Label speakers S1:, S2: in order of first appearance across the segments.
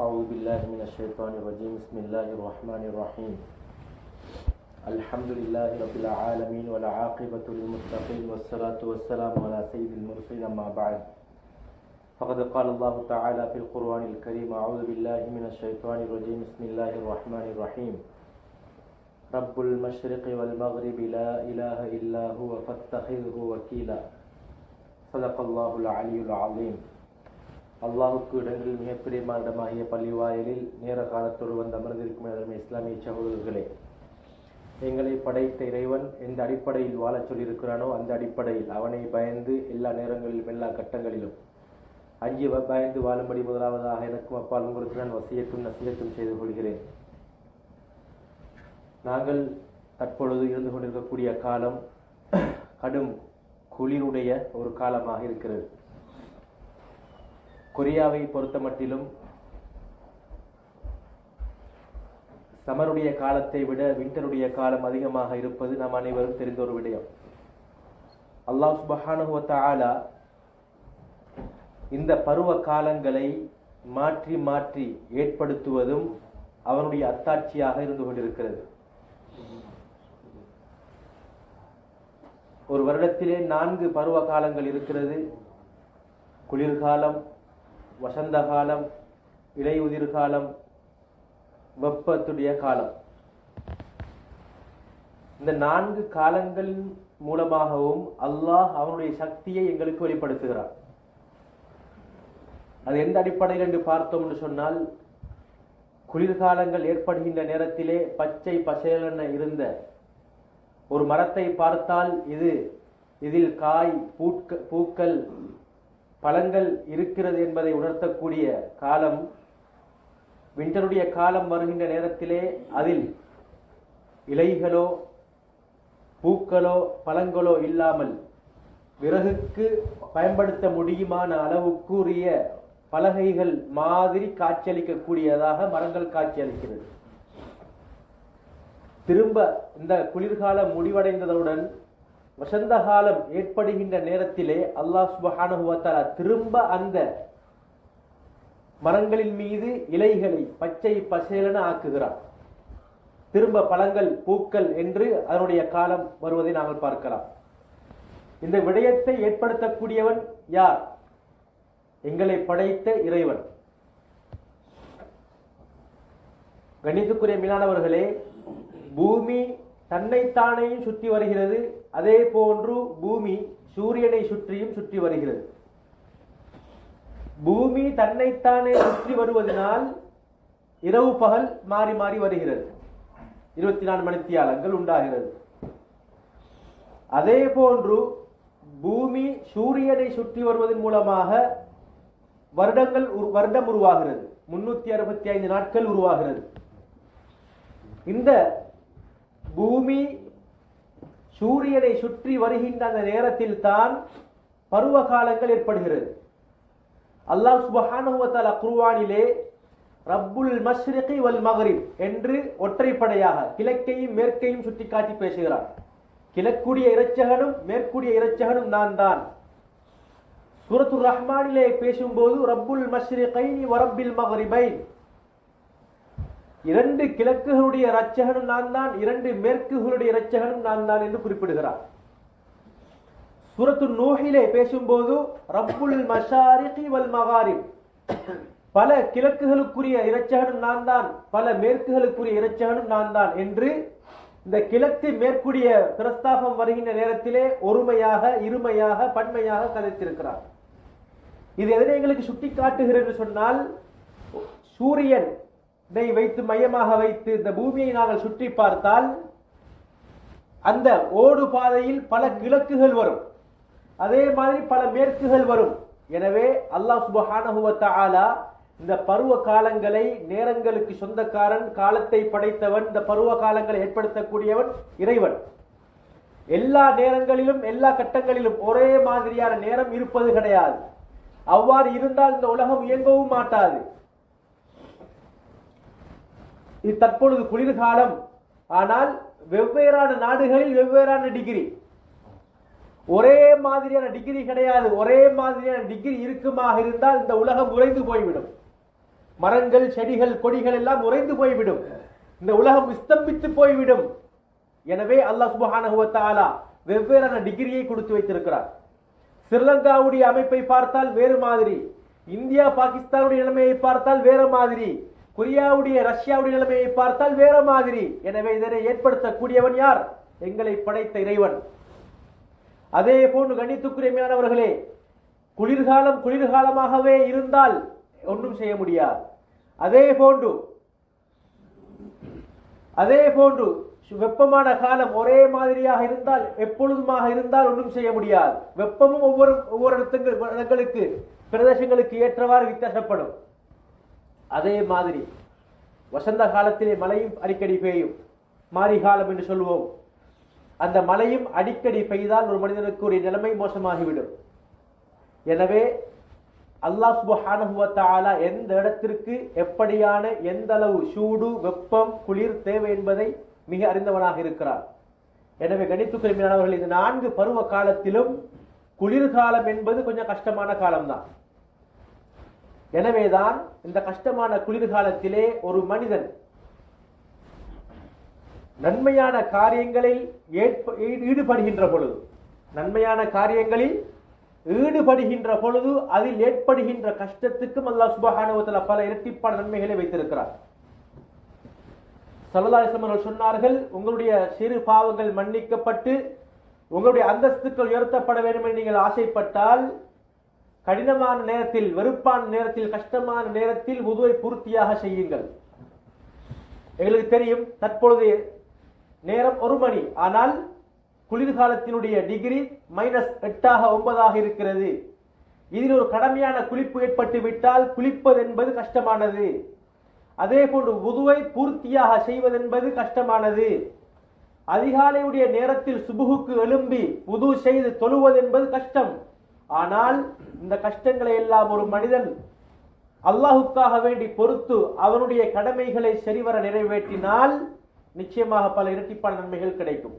S1: أعوذ بالله من الشيطان الرجيم بسم الله الرحمن الرحيم الحمد لله رب العالمين والعاقبة للمتقين والصلاة والسلام على سيد المرسلين أما بعد فقد قال الله تعالى في القرآن الكريم أعوذ بالله من الشيطان الرجيم بسم الله الرحمن الرحيم رب المشرق والمغرب لا إله إلا هو فاتخذه وكيلا صدق الله العلي العظيم. அல்லாஹுக்கு இடங்களில் மிகப்பெரிய இடமாகிய பள்ளிவாயலில் நேர காலத்தோடு வந்து அமர்ந்திருக்கும் அதற்கு இஸ்லாமிய சகோதரர்களே, எங்களை படைத்த இறைவன் எந்த அடிப்படையில் வாழச் சொல்லியிருக்கிறானோ அந்த அடிப்படையில் அவனை பயந்து எல்லா நேரங்களிலும் எல்லா கட்டங்களிலும் அஞ்சி பயந்து வாழும்படி முதலாவதாக எனக்கும் அப்பால் உங்களுக்கு நான் வசியத்தும் நசியத்தும் செய்து கொள்கிறேன். நாங்கள் தற்பொழுது இருந்து கொண்டிருக்கக்கூடிய காலம் கடும் குளிருடைய ஒரு காலமாக இருக்கிறது. கொரியாவை பொறுத்த மட்டிலும் சமருடைய காலத்தை விட விண்டருடைய காலம் அதிகமாக இருப்பது நாம் அனைவரும் தெரிந்த ஒரு விடயம். அல்லாஹ் சுப்ஹானஹு வ தஆலா இந்த பருவ காலங்களை மாற்றி மாற்றி ஏற்படுத்துவதும் அவனுடைய அத்தாட்சியாக இருந்து கொண்டிருக்கிறது. ஒரு வருடத்திலே 4 பருவ காலங்கள் இருக்கிறது. குளிர்காலம், வசந்த காலம், இலையுதிர் காலம், வெப்பத்துடைய காலம். இந்த 4 காலங்களின் மூலமாகவும் அல்லாஹ் அவனுடைய சக்தியை எங்களுக்கு வெளிப்படுத்துகிறார். அது எந்த அடிப்படையில் என்று பார்த்தோம் என்று சொன்னால், குளிர்காலங்கள் ஏற்படுகின்ற நேரத்திலே பச்சை பசேலென இருந்த ஒரு மரத்தை பார்த்தால் இதில் காய், பூக்கள், பழங்கள் இருக்கிறது என்பதை உணர்த்தக்கூடிய காலம். விண்டருடைய காலம் வருகின்ற நேரத்திலே அதில் இலைகளோ பூக்களோ பழங்களோ இல்லாமல் விறகுக்கு பயன்படுத்த முடியுமான அளவுக்குரிய பலகைகள் மாதிரி காட்சியளிக்கக்கூடியதாக மரங்கள் காட்சியளிக்கிறது. திரும்ப இந்த குளிர்காலம் முடிவடைந்ததுடன் வசந்த காலம் ஏற்படுகின்ற நேரத்திலே அல்லாஹ் சுப்ஹானஹு வ தஆலா திரும்ப அந்த மரங்களின் மீது இலைகளை பச்சை பசேலென ஆக்குகிறார். திரும்ப பழங்கள், பூக்கள் என்று அதனுடைய காலம் வருவதை நாங்கள் பார்க்கலாம். இந்த விடயத்தை ஏற்படுத்தக்கூடியவன் யார்? எங்களை படைத்த இறைவன். கணித்துக்குரிய மீனானவர்களே, பூமி தன்னைத்தானேயும் சுற்றி வருகிறது. அதே போன்று பூமி சூரியனை சுற்றியும் சுற்றி வருகிறது. பூமி தன்னைத்தானே சுற்றி வருவதனால் இரவு பகல் மாறி மாறி வருகிறது. 24 மணித்தியாலங்கள் உண்டாகிறது. அதே போன்று பூமி சூரியனை சுற்றி வருவதன் மூலமாக வருடம் உருவாகிறது. 365 நாட்கள் உருவாகிறது. இந்த பூமி சூரியனை சுற்றி வருகின்ற அந்த நேரத்தில் தான் பருவ காலங்கள் ஏற்படுகிறது. அல்லாஹ் சுப்ஹானஹு வ தஆலா குர்ஆனிலே ரப்புல் மஷ்ரிகி வல் மக்ரிப் என்று ஒற்றைப்படையாக கிழக்கையும் மேற்கையும் சுட்டி காட்டி பேசுகிறார். கிழக்குடைய இரட்சகனும் மேற்குடைய இரட்சகனும் நான் தான். சூரத்துர் ரஹ்மானிலே பேசும்போது ரப்புல் மஷ்ரிகைனி வ ரப்பில் மக்ரிபைன், 2 கிழக்குகளுடைய இரட்சகனும் நான் தான், 2 மேற்குகளுடைய இரட்சகனும் நான் தான் என்று குறிப்பிடுகிறார். சூரத்து நூஹிலே பேசும்போது ரப்புல் மஷாரிகி வல் மகாரிப், பல கிழக்குகளுக்குரிய இரட்சகனும் நான் தான், பல மேற்குகளுக்குரிய இரட்சகனும் நான் தான் என்று இந்த கிழக்கு மேற்குடைய பிரஸ்தாபம் வருகின்ற நேரத்திலே ஒருமையாக, இருமையாக, பன்மையாக கதைத்திருக்கிறார். இது எதனை எங்களுக்கு சுட்டி காட்டுகிறது சொன்னால், சூரியன் வைத்து மையமாக வைத்து இந்த பூமியை நாங்கள் சுற்றி பார்த்தால் அந்த ஓடு பாதையில் பல கிழக்குகள் வரும், அதே மாதிரி பல மேற்குகள் வரும். எனவே அல்லாஹ் சுப்ஹானஹு வ தஆலா இந்த பருவ காலங்களை, நேரங்களுக்கு சொந்தக்காரன், காலத்தை படைத்தவன், இந்த பருவ காலங்களை ஏற்படுத்தக்கூடியவன் இறைவன். எல்லா நேரங்களிலும் எல்லா கட்டங்களிலும் ஒரே மாதிரியான நேரம் இருப்பது கிடையாது. அவ்வாறு இருந்தால் இந்த உலகம் இயங்கவும் மாட்டாது. இது தற்பொழுது குளிர்காலம், ஆனால் வெவ்வேறான நாடுகளில் வெவ்வேறான டிகிரி, ஒரே மாதிரியான டிகிரி கிடையாது. ஒரே மாதிரியான டிகிரி இருக்குமாக இருந்தால் இந்த உலகம் உறைந்து போய்விடும். மரங்கள், செடிகள், கொடிகள் எல்லாம் உறைந்து போய்விடும். இந்த உலகம் ஸ்தம்பித்து போய்விடும். எனவே அல்லாஹ் சுப்ஹானஹு வ தஆலா வெவ்வேறான டிகிரியை கொடுத்து வைத்திருக்கிறார். ஸ்ரீலங்காவுடைய அமைப்பை பார்த்தால் வேறு மாதிரி, இந்தியா பாகிஸ்தானுடைய நிலைமையை பார்த்தால் வேறு மாதிரி, கொரியாவுடைய ரஷ்யாவுடைய நிலைமையை பார்த்தால் வேற மாதிரி. எனவே இதனை ஏற்படுத்தக்கூடியவன் யார்? எங்களை படைத்த இறைவன். அதே போன்று கணித்துக்குரிய மேலானவர்களே, குளிர்காலம் குளிர்காலமாகவே இருந்தால் ஒன்றும் செய்ய முடியாது. அதே போன்று வெப்பமான காலம் ஒரே மாதிரியாக இருந்தால், எப்பொழுதுமாக இருந்தால் ஒன்றும் செய்ய முடியாது. வெப்பமும் ஒவ்வொரு இடங்களுக்கு பிரதேசங்களுக்கு ஏற்றவாறு வித்தியாசப்படும். அதே மாதிரி வசந்த காலத்திலே மழையும் அடிக்கடி பெய்யும், மாரி காலம் என்று சொல்வோம். அந்த மழையும் அடிக்கடி பெய்தால் ஒரு மனிதனுக்கு ஒரு நிலைமை மோசமாகிவிடும். எனவே அல்லாஹ் சுப்ஹானஹு வ தஆலா எந்த இடத்திற்கு எப்படியான எந்த அளவு சூடு, வெப்பம், குளிர் தேவை என்பதை மிக அறிந்தவனாக இருக்கிறார். எனவே கணித்துக்குரிய மேலானவர்கள், இந்த 4 பருவ காலத்திலும் குளிர்காலம் என்பது கொஞ்சம் கஷ்டமான காலம்தான். எனவேதான் இந்த கஷ்டமான குளிர்காலத்திலே ஒரு மனிதன் நன்மையான காரியங்களில் ஈடுபடுகின்ற பொழுது அதில் ஏற்படுகின்ற கஷ்டத்துக்கும் அல்லாஹ் சுப்ஹானஹு வ தஆலா பல இரட்டிப்பான நன்மைகளை வைத்திருக்கிறார். ஸல்லல்லாஹு அலைஹி வஸல்லம் சொன்னார்கள், உங்களுடைய சிறு பாவங்கள் மன்னிக்கப்பட்டு உங்களுடைய அந்தஸ்துக்கள் உயர்த்தப்பட வேண்டும் என்று நீங்கள் ஆசைப்பட்டால், கடினமான நேரத்தில், வெறுப்பான நேரத்தில், கஷ்டமான நேரத்தில் வுதுவை பூர்த்தியாக செய்யுங்கள். எங்களுக்கு தெரியும், தற்பொழுது நேரம் 1 மணி, ஆனால் குளிர்காலத்தினுடைய டிகிரி -8 9 இருக்கிறது. இதில் ஒரு கடமையான குளிப்பு ஏற்பட்டு விட்டால் குளிப்பது என்பது கஷ்டமானது. அதே போன்று வுதுவை பூர்த்தியாக செய்வது என்பது கஷ்டமானது. அதிகாலையுடைய நேரத்தில் சுபுகுக்கு எழும்பி வுது செய்து தொழுவது என்பது கஷ்டம். ஆனால் இந்த கஷ்டங்களை எல்லாம் ஒரு மனிதன் அல்லாஹுக்காக வேண்டி பொறுத்து அவனுடைய கடமைகளை சரிவர நிறைவேற்றினால் நிச்சயமாக பல இரட்டிப்பான நன்மைகள் கிடைக்கும்.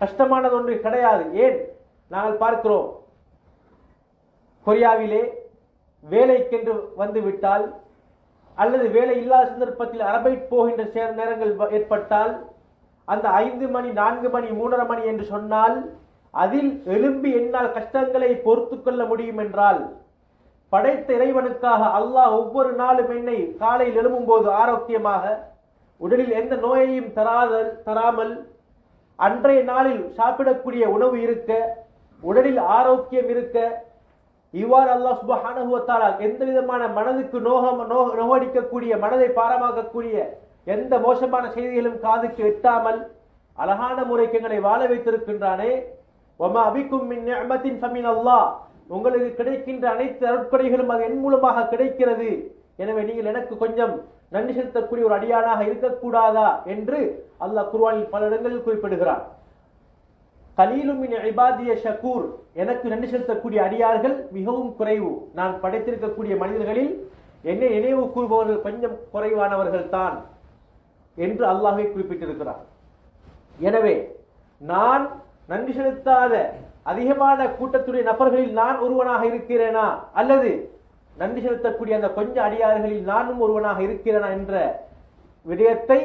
S1: கஷ்டமானது ஒன்று கிடையாது. ஏன், நாங்கள் பார்க்கிறோம், கொரியாவிலே வேலைக்கென்று வந்து விட்டால் அல்லது வேலை இல்லாத சந்தர்ப்பத்தில் அரபைட் போகின்ற நேரங்கள் ஏற்பட்டால், அந்த 5 மணி 4 மணி 3:30 மணி என்று சொன்னால், அதில் எழும்பி என்னால் கஷ்டங்களை பொறுத்து கொள்ள முடியும் என்றால், படைத்த இறைவனுக்காக அல்லாஹ் ஒவ்வொரு நாளும் என்னை காலையில் எழும்பும் போது ஆரோக்கியமாக, உடலில் எந்த நோயையும் தராமல், அன்றைய நாளில் சாப்பிடக்கூடிய உணவு இருக்க, உடலில் ஆரோக்கியம் இருக்க, இவ்வாறு அல்லாஹ் சுப்ஹானஹு வ தஆலா எந்த விதமான மனதுக்கு நோகடிக்கக்கூடிய, மனதை பாரமாக்கக்கூடிய எந்த மோசமான செய்திகளும் காதுக்கு எட்டாமல் அழகான முறைக்கு எங்களை வாழ வைத்திருக்கின்றானே. வமா அபிக்கும் மின் நிஅமத்தின் ஃபமின் அல்லாஹ், உங்களுக்கு கிடைக்கின்ற அனைத்து அருட்கொடைகளும் அது என் மூலமாக கிடைக்கிறது. எனவே நீங்கள் எனக்கு கொஞ்சம் நன்றி செலுத்தக்கூடிய ஒரு அடியானாக இருக்கக்கூடாதா என்று அல்லாஹ் குர்ஆனில் பல இடங்களில் குறிப்பிடுகிறான். கலீலும் மின் இபாதிய ஷகூர், எனக்கு நன்றி செலுத்தக்கூடிய அடியார்கள் மிகவும் குறைவு. நான் படைத்திருக்கக்கூடிய மனிதர்களில் என்னை நினைவு கூறுபவர்கள் கொஞ்சம் குறைவானவர்கள் தான் என்று அல்லாஹ்வை குறிப்பிட்டிருக்கிறார். எனவே நான் நன்றி செலுத்தாத அதிகமான கூட்டத்துடைய நபர்களில் நான் ஒருவனாக இருக்கிறேனா, அல்லது நன்றி செலுத்தக்கூடிய அந்த கொஞ்சம் அடியார்களில் நானும் ஒருவனாக இருக்கிறேனா என்ற விடயத்தை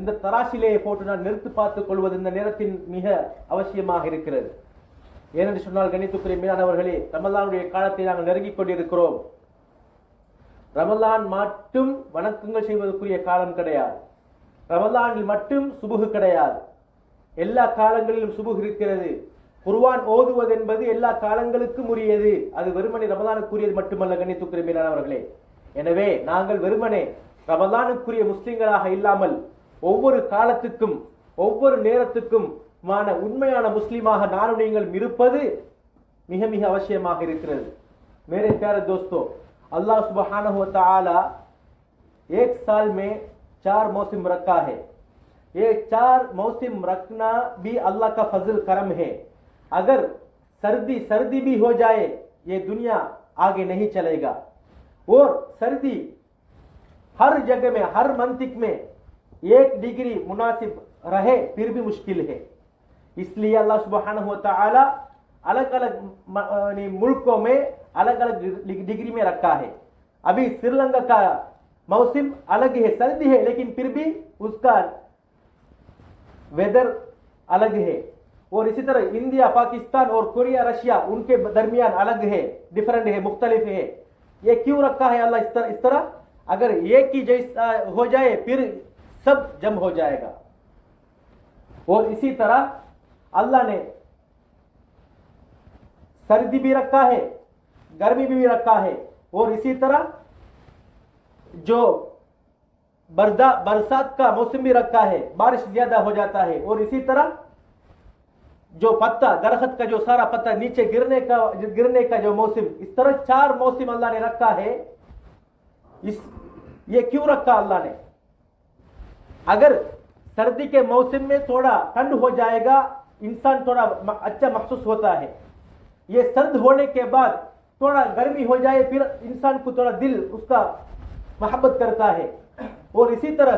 S1: இந்த தராசிலே போட்டு நான் நிறுத்து பார்த்துக் கொள்வது இந்த நேரத்தின் மிக அவசியமாக இருக்கிறது. ஏனென்று சொன்னால் கணித்துக்குரிய மேலானவர்களே, ரமலானுடைய காலத்தை நாங்கள் நெருங்கிக் கொண்டிருக்கிறோம். ரமலான் மட்டும் வணக்கங்கள் செய்வதற்குரிய காலம் கிடையாது. ரமலானில் மட்டும் சுபுகு கிடையாது. எல்லா காலங்களிலும் சுபுகு இருக்கிறது. குர்ஆன் ஓதுவது என்பது எல்லா காலங்களுக்கும் உரியது. அது வெறுமனே ரமலானுக்குரியது மட்டுமல்ல கணித்துக்குரிய மேலானவர்களே. எனவே நாங்கள் வெறுமனே ரமலானுக்குரிய முஸ்லிம்களாக இல்லாமல் ஒவ்வொரு காலத்துக்கும் ஒவ்வொரு நேரத்துக்கும் உண்மையான முஸ்லிமாக நானும் நீங்கள் இருப்பது மிக மிக அவசியமாக இருக்கிறது. मेरे प्यारे दोस्तों, अल्लाह सुब्हानहु व तआला एक साल में 4 मौसम रखा है. ये 4 मौसम रखना भी अल्लाह का फजल करम है. अगर सर्दी भी हो जाए ये दुनिया आगे नहीं चलेगा. और सर्दी हर जगह में, हर मंतिक में 1 डिग्री मुनासिब रहे फिर भी मुश्किल है. इसलिए अल्लाह सुब्हानहु व तआला अलग अलग मुल्कों में अलग अलग डिग्री में रखा है. अभी श्रीलंका का मौसम अलग है, सर्दी है, लेकिन फिर भी उसका वेदर अलग है. और इसी तरह इंडिया, पाकिस्तान और कोरिया, रशिया, उनके दरमियान अलग है, डिफरेंट है, मुख्तलिफ है. ये क्यों रखा है अल्लाह इस तरह? अगर एक ही जैसा हो जाए फिर सब जम हो जाएगा. और इसी तरह अल्लाह ने सर्दी भी रखा है, गर्मी भी रखा है. और इसी तरह जो बरसात का मौसम भी रखा है, बारिश ज्यादा हो जाता है. और इसी तरह जो पत्ता, दरख्त का जो सारा पत्ता नीचे गिरने का जो मौसम, इस तरह 4 मौसम अल्लाह ने रखा है. ये क्यों रखा अल्लाह ने? अगर सर्दी के मौसम में थोड़ा ठंड हो जाएगा, इंसान थोड़ा अच्छा महसूस होता है. ये सर्द होने के बाद थोड़ा गर्मी हो जाए फिर इंसान को थोड़ा दिल उसका मोहब्बत करता है. और इसी तरह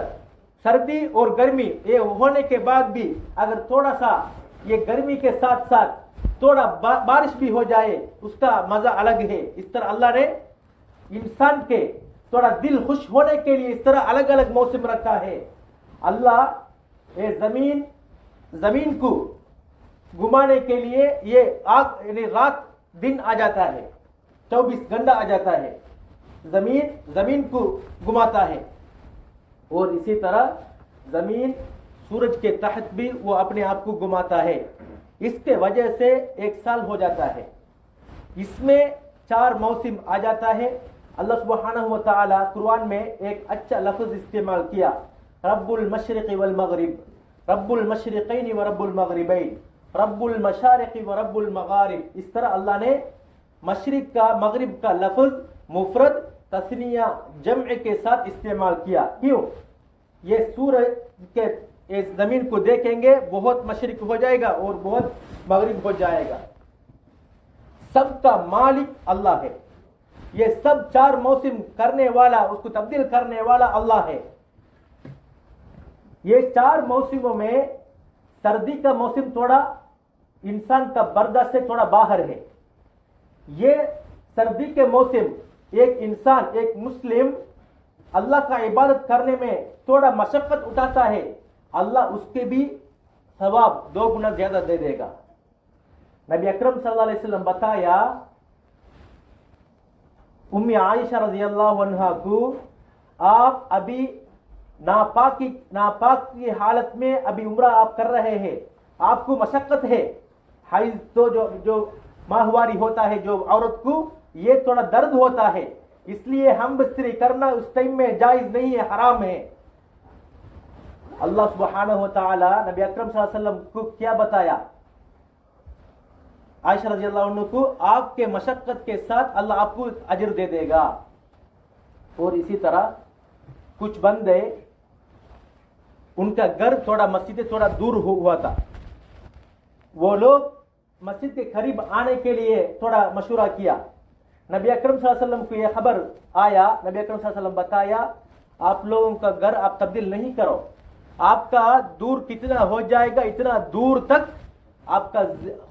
S1: सर्दी और गर्मी ये होने के बाद भी अगर थोड़ा सा ये गर्मी के साथ साथ थोड़ा बारिश भी हो जाए उसका मजा अलग है. इस तरह अल्लाह ने इंसान के थोड़ा दिल खुश होने के लिए इस तरह अलग अलग मौसम रखा है. अल्लाह ये जमीन को घुमाने के लिए ये आग यानी रात दिन आ जाता है, 24 घंटा आ जाता है, जमीन को घुमाता है. और इसी तरह जमीन सूरज के तहत भी वो अपने आप को घुमाता है. इसके वजह से एक साल हो जाता है. इसमें 4 मौसम आ जाता है. अल्लाह सुब्हानहु व तआला कुरान में एक अच्छा लफ्ज इस्तेमाल किया, रब्बुल मशरिक़ वल मगरिब, रब्बुल मशरिक़ैन व रब्बुल मगरिबैन, रब्बुल मशारिक़ व रब्बुल मगारिब. इस तरह अल्लाह ने मशरिक का मगरिब का लफ्ज मुफरद, तस्निया, जम्अ के साथ इस्तेमाल किया. क्यों? ये सूरज के इस जमीन को देखेंगे बहुत मशरिक हो जाएगा और बहुत मगरिब हो जाएगा. सबका मालिक अल्लाह है. ये सब 4 मौसम करने वाला, उसको तब्दील करने वाला अल्लाह है. ये 4 मौसमों में सर्दी का मौसम थोड़ा इंसान का बर्दाश्त से थोड़ा बाहर है. ये सर्दी के मौसम एक इंसान, एक मुस्लिम अल्लाह का इबादत करने में थोड़ा मशक्कत उठाता है, अल्लाह उसके भी सवाब 2 गुना ज्यादा दे देगा. नबी अकरम सल्लल्लाहु अलैहि वसल्लम बताया, उम्मी आयशा रज़ियल्लाहु अन्हा को, आप अभी नापाक की हालत में अभी उम्रा आप कर रहे हैं, आपको मशक्कत है. हाइज तो जो माहवारी होता है जो औरत को, ये थोड़ा दर्द होता है, इसलिए हम बिस्तरी करना उस टाइम में जायज नहीं है, हराम है. अल्लाह सुब्हानहु व तआला नबी अकरम सल्लल्लाहु अलैहि वसल्लम को क्या बताया? आयशा रज़ियल्लाहु अन्हा को, आपके मशक्कत के साथ अल्लाह आपको अजर दे देगा. और इसी तरह कुछ बंदे, उनका घर थोड़ा मस्जिद से थोड़ा दूर हुआ था, वो लोग मस्जिद के करीब आने के लिए थोड़ा मशवरा किया. नबी अकरम सल्लल्लाहु अलैहि वसल्लम को यह खबर आया. नबी अकरम सल्लल्लाहु अलैहि वसल्लम बताया, आप लोगों का घर आप तब्दील नहीं करो, आपका दूर कितना हो जाएगा, इतना दूर तक आपका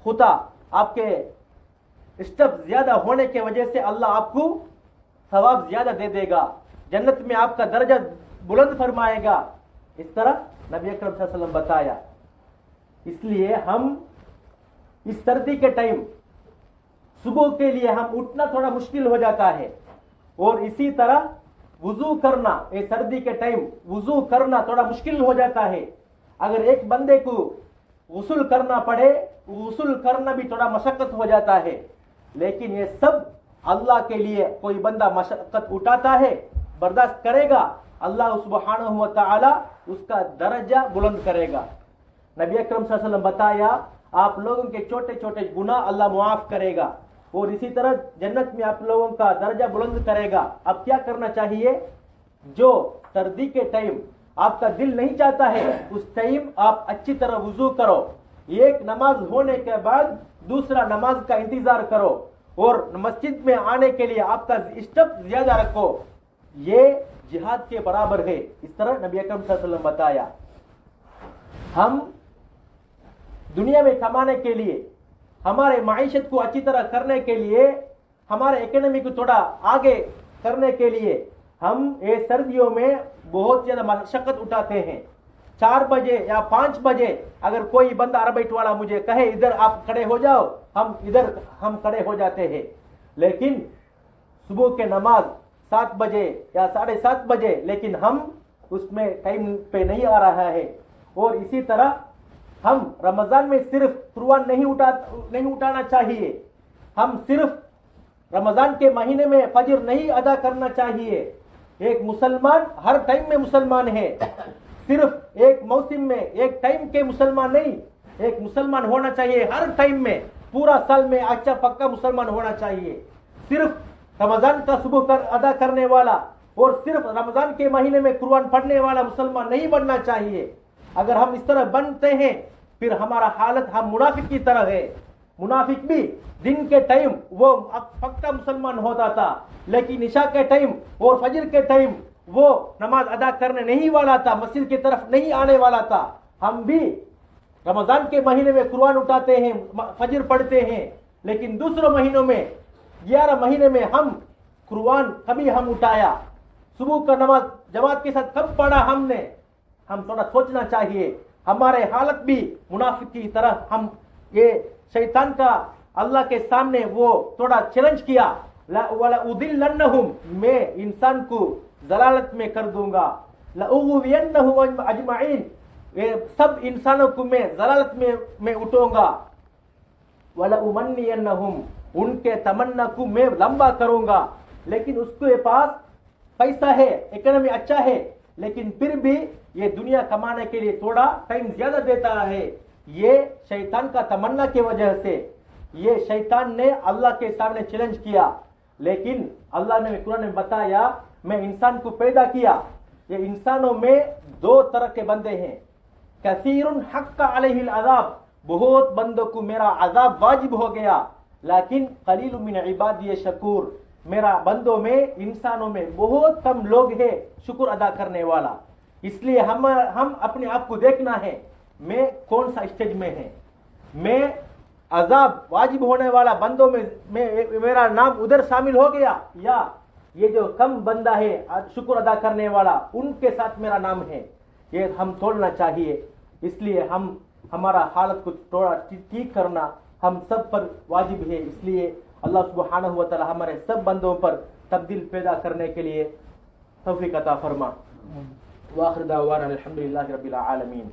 S1: खुदा, आपके स्टेप ज्यादा होने के वजह से अल्लाह आपको सवाब ज्यादा दे देगा, जन्नत में आपका दर्जा बुलंद फरमाएगा. इस तरह नबी अकरम सल्लल्लाहु अलैहि वसल्लम बताया. इसलिए हम इस सर्दी के टाइम सुबह के लिए हम उठना थोड़ा मुश्किल हो जाता है. और इसी तरह वुजू करना, ये सर्दी के टाइम वुजू करना थोड़ा मुश्किल हो जाता है. अगर एक बंदे को गुस्ल करना पड़े, गुस्ल करना भी थोड़ा मशक्कत हो जाता है. लेकिन ये सब अल्लाह के लिए, कोई बंदा मशक्कत उठाता है, बर्दाश्त करेगा, अल्लाह सुब्हानहु व तआला उसका दर्जा बुलंद करेगा. नबी अकरम सल्लल्लाहु अलैहि वसल्लम बताया, आप लोगों के छोटे छोटे गुनाह अल्लाह मुआफ करेगा और इसी तरह जन्नत में आप लोगों का दर्जा बुलंद करेगा. अब क्या करना चाहिए? जो सर्दी के टाइम आपका दिल नहीं चाहता है, उस टाइम आप अच्छी तरह वुजू करो, एक नमाज होने के बाद दूसरा नमाज का इंतजार करो और मस्जिद में आने के लिए आपका स्टेप ज्यादा रखो. ये जिहाद के बराबर है. इस तरह नबी अकरम सल्लल्लाहु अलैहि वसल्लम बताया. हम दुनिया में कमाने के लिए, हमारे माइशत को अच्छी तरह करने के लिए, हमारे इकोनॉमी को थोड़ा आगे करने के लिए ہم یہ سردیوں میں بہت زیادہ مشقت اٹھاتے ہیں. 4 بجے یا 5 بجے اگر کوئی بندہ عربیٹ والا مجھے کہے ادھر آپ کھڑے ہو جاؤ, ہم کھڑے ہو جاتے ہیں. لیکن صبح کے نماز 7 بجے یا 7:30 بجے, لیکن ہم اس میں ٹائم پہ نہیں آ رہا ہے. اور اسی طرح ہم رمضان میں صرف قربان نہیں اٹھانا چاہیے. ہم صرف رمضان کے مہینے میں فجر نہیں ادا کرنا چاہیے. ایک مسلمان ہر ٹائم میں مسلمان ہے, صرف ایک موسم میں ایک ٹائم کے مسلمان نہیں. ایک مسلمان ہونا چاہیے ہر ٹائم میں, پورا سال میں اچھا پکا مسلمان ہونا چاہیے. صرف رمضان کا صبح ادا کرنے والا اور صرف رمضان کے مہینے میں قرآن پڑھنے والا مسلمان نہیں بننا چاہیے. اگر ہم اس طرح بنتے ہیں پھر ہمارا حالت ہم منافق کی طرح ہے. منافق بھی دن کے ٹائم وہ پکا مسلمان ہوتا تھا, لیکن عشاء کے ٹائم اور فجر کے ٹائم وہ نماز ادا کرنے نہیں والا تھا, مسجد کی طرف نہیں آنے والا تھا. ہم بھی رمضان کے مہینے میں قرآن اٹھاتے ہیں, فجر پڑھتے ہیں, لیکن دوسرے مہینوں میں 11 مہینے میں ہم قرآن کبھی ہم اٹھایا, صبح کا نماز جماعت کے ساتھ کب پڑھا ہم نے. ہم تھوڑا سوچنا چاہیے. ہمارے حالت بھی منافق کی طرح. ہم یہ شیطان کا اللہ کے سامنے وہ تھوڑا چیلنج کیا, وَلَأُضِلَّنَّهُمْ, میں انسان کو ضلالت میں کر دوں گا. لَأُغْوِيَنَّهُمْ أَجْمَعِينَ, سب انسانوں کو میں ضلالت میں اٹھوں گا. وَلَأُمَنِّيَنَّهُمْ, ان کے تمنا کو میں لمبا کروں گا. لیکن اس کے پاس پیسہ ہے, اکنومی اچھا ہے, لیکن پھر بھی یہ دنیا کمانے کے لیے تھوڑا ٹائم زیادہ دیتا ہے. یہ شیطان کا تمنا کی وجہ سے یہ شیطان نے اللہ کے سامنے چیلنج کیا. لیکن اللہ نے قرآن میں بتایا میں انسان کو پیدا کیا. یہ انسانوں میں 2 طرح کے بندے ہیں. کثیر حق علیہ العذاب, بہت بندوں کو میرا عذاب واجب ہو گیا. لیکن قلیل من عبادی شکور, میرا بندوں میں انسانوں میں بہت کم لوگ ہیں شکر ادا کرنے والا. اس لیے ہم اپنے آپ کو دیکھنا ہے میں کون سا اسٹیج میں ہے. میں عذاب واجب ہونے والا بندوں میں میرا نام ادھر شامل ہو گیا, یا یہ جو کم بندہ ہے شکر ادا کرنے والا ان کے ساتھ میرا نام ہے. یہ ہم توڑنا چاہیے. اس لیے ہمارا حالت کو تھوڑا ٹھیک کرنا ہم سب پر واجب ہے. اس لیے اللہ سبحانہ و تعالی ہمارے سب بندوں پر تبدیل پیدا کرنے کے لیے توفیق عطا فرما. وآخر دعوانا الحمدللہ رب العالمین.